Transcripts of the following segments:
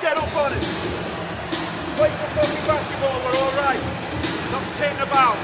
Get up on it. Wait for fucking basketball, we're all right. Stop titting about.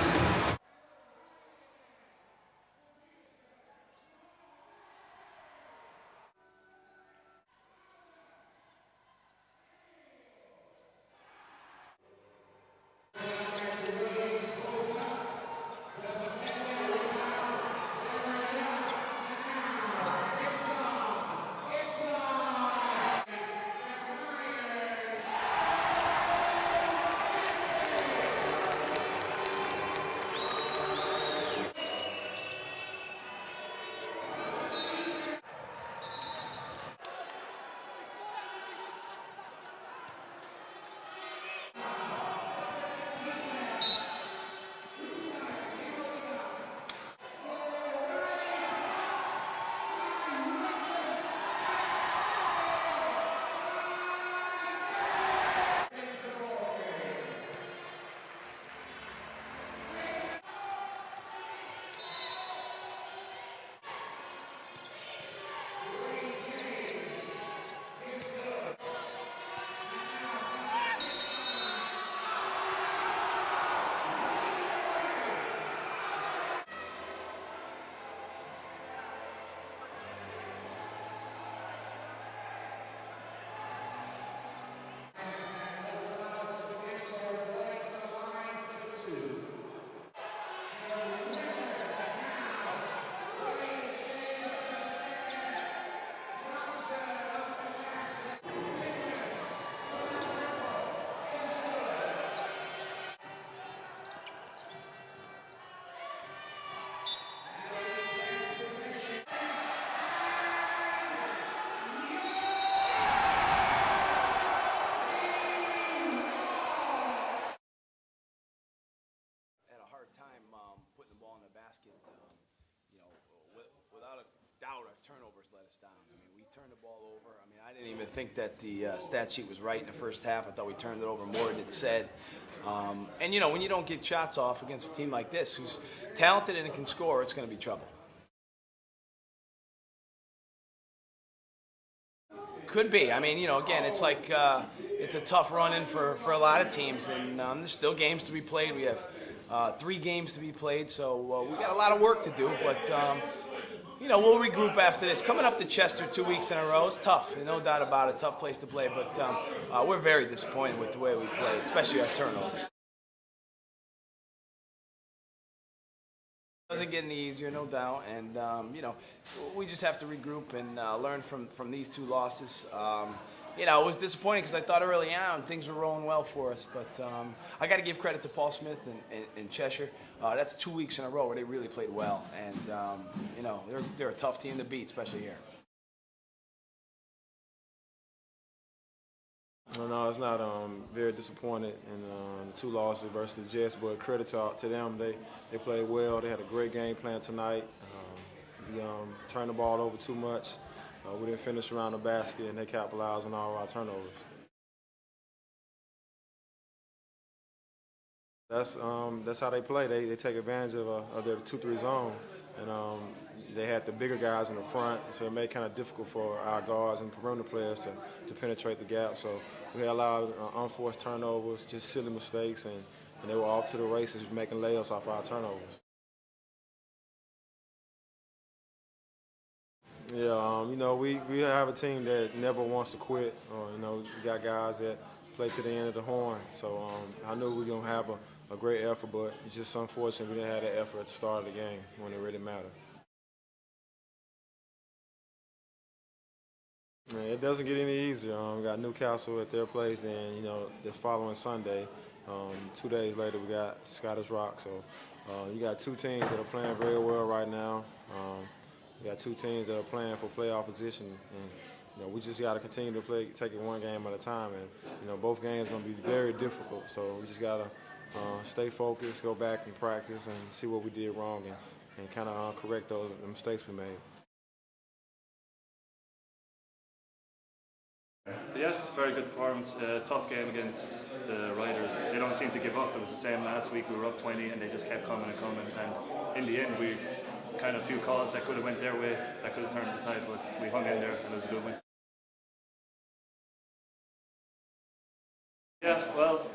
Putting the ball in the basket, without a doubt, our turnovers let us down. I mean, we turned the ball over. I mean, I didn't even think that the stat sheet was right in the first half. I thought we turned it over more than it said. And, when you don't get shots off against a team like this, who's talented and can score, it's going to be trouble. Could be. I mean, again, it's like it's a tough run-in for a lot of teams, and there's still games to be played. We have 3 games to be played, so we got a lot of work to do, but we'll regroup after this. Coming up to Chester 2 weeks in a row is tough, no doubt about it, tough place to play, but we're very disappointed with the way we play, especially our turnovers. It doesn't get any easier, no doubt, and we just have to regroup and learn from these 2 losses. It was disappointing because I thought early on things were rolling well for us, but I got to give credit to Paul Smith and Cheshire. That's 2 weeks in a row where they really played well, and they're a tough team to beat, especially here. No, it's not very disappointed in the 2 losses versus the Jets, but credit to them. They played well. They had a great game plan tonight. We turned the ball over too much. We didn't finish around the basket, and they capitalized on all our turnovers. That's how they play. They take advantage of their 2-3 zone, and they had the bigger guys in the front, so it made it kind of difficult for our guards and perimeter players to penetrate the gap. So we had a lot of unforced turnovers, just silly mistakes, and they were off to the races making layups off our turnovers. Yeah, we have a team that never wants to quit. We got guys that play to the end of the horn. So I knew we were going to have a great effort, but it's just unfortunate we didn't have that effort at the start of the game when it really mattered. It doesn't get any easier. We got Newcastle at their place, and the following Sunday, 2 days later, we got Scottish Rock. So You got two teams that are playing very well right now. You got two teams that are playing for playoff position, and we just got to continue to take it one game at a time. And both games are going to be very difficult. So we just got to stay focused, go back and practice, and see what we did wrong, and kind of correct the mistakes we made. Yeah, very good performance. Tough game against the Riders. They don't seem to give up. It was the same last week. We were up 20 and they just kept coming and coming. And in the end, we kind of a few calls that could have went their way, that could have turned the tide, but we hung in there and it was a good win. Yeah, well,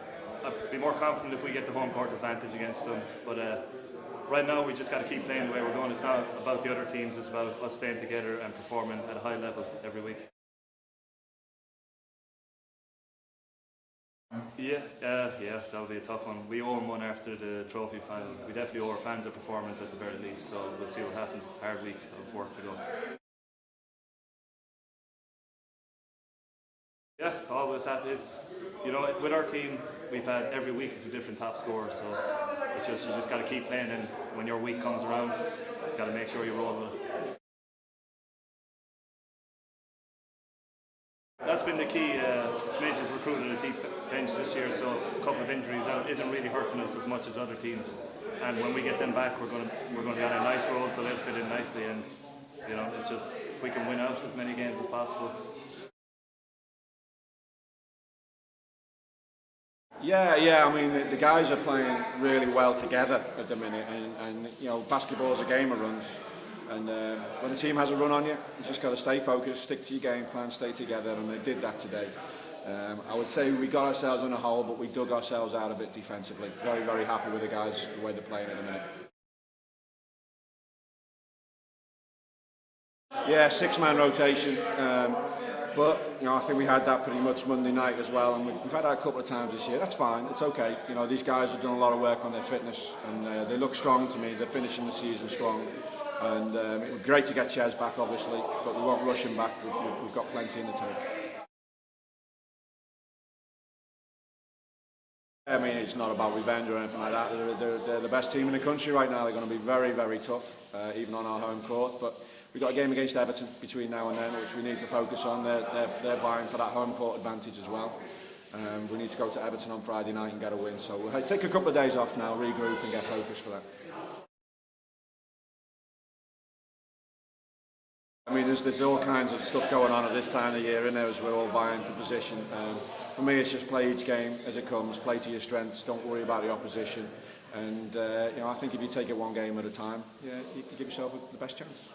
I'd be more confident if we get the home court advantage against them. But right now, we just got to keep playing the way we're going. It's not about the other teams. It's about us staying together and performing at a high level every week. Yeah, that'll be a tough one. We owe them one after the trophy final. We definitely owe our fans a performance at the very least, so we'll see what happens. It's a hard week of work to go. Yeah, always happy. It's, with our team, we've had every week is a different top scorer, so it's just, you just got to keep playing, and when your week comes around, you just got to make sure you roll with it. That's been the key. Smidge has recruited a deep bench this year, so a couple of injuries out isn't really hurting us as much as other teams. And when we get them back, we're going to be on a nice roll, so they'll fit in nicely. And it's just if we can win out as many games as possible. Yeah. I mean, the guys are playing really well together at the minute, and basketball's a game of runs. And when the team has a run on you, you just got to stay focused, stick to your game plan, stay together, and they did that today. I would say we got ourselves in a hole, but we dug ourselves out a bit defensively. Very, very happy with the guys, the way they're playing at the minute. Yeah, six-man rotation. But I think we had that pretty much Monday night as well, and we've had that a couple of times this year. That's fine, it's okay. These guys have done a lot of work on their fitness, and they look strong to me. They're finishing the season strong. And it would be great to get Ches back, obviously, but we won't rush him back. We've got plenty in the tank. I mean, it's not about revenge or anything like that. They're the best team in the country right now. They're going to be very, very tough, even on our home court. But we've got a game against Everton between now and then, which we need to focus on. They're vying for that home court advantage as well. We need to go to Everton on Friday night and get a win. So we'll take a couple of days off now, regroup and get focused for that. I mean, there's all kinds of stuff going on at this time of the year in there as we're all vying for position. For me, it's just play each game as it comes, play to your strengths, don't worry about the opposition. And I think if you take it one game at a time, you give yourself the best chance.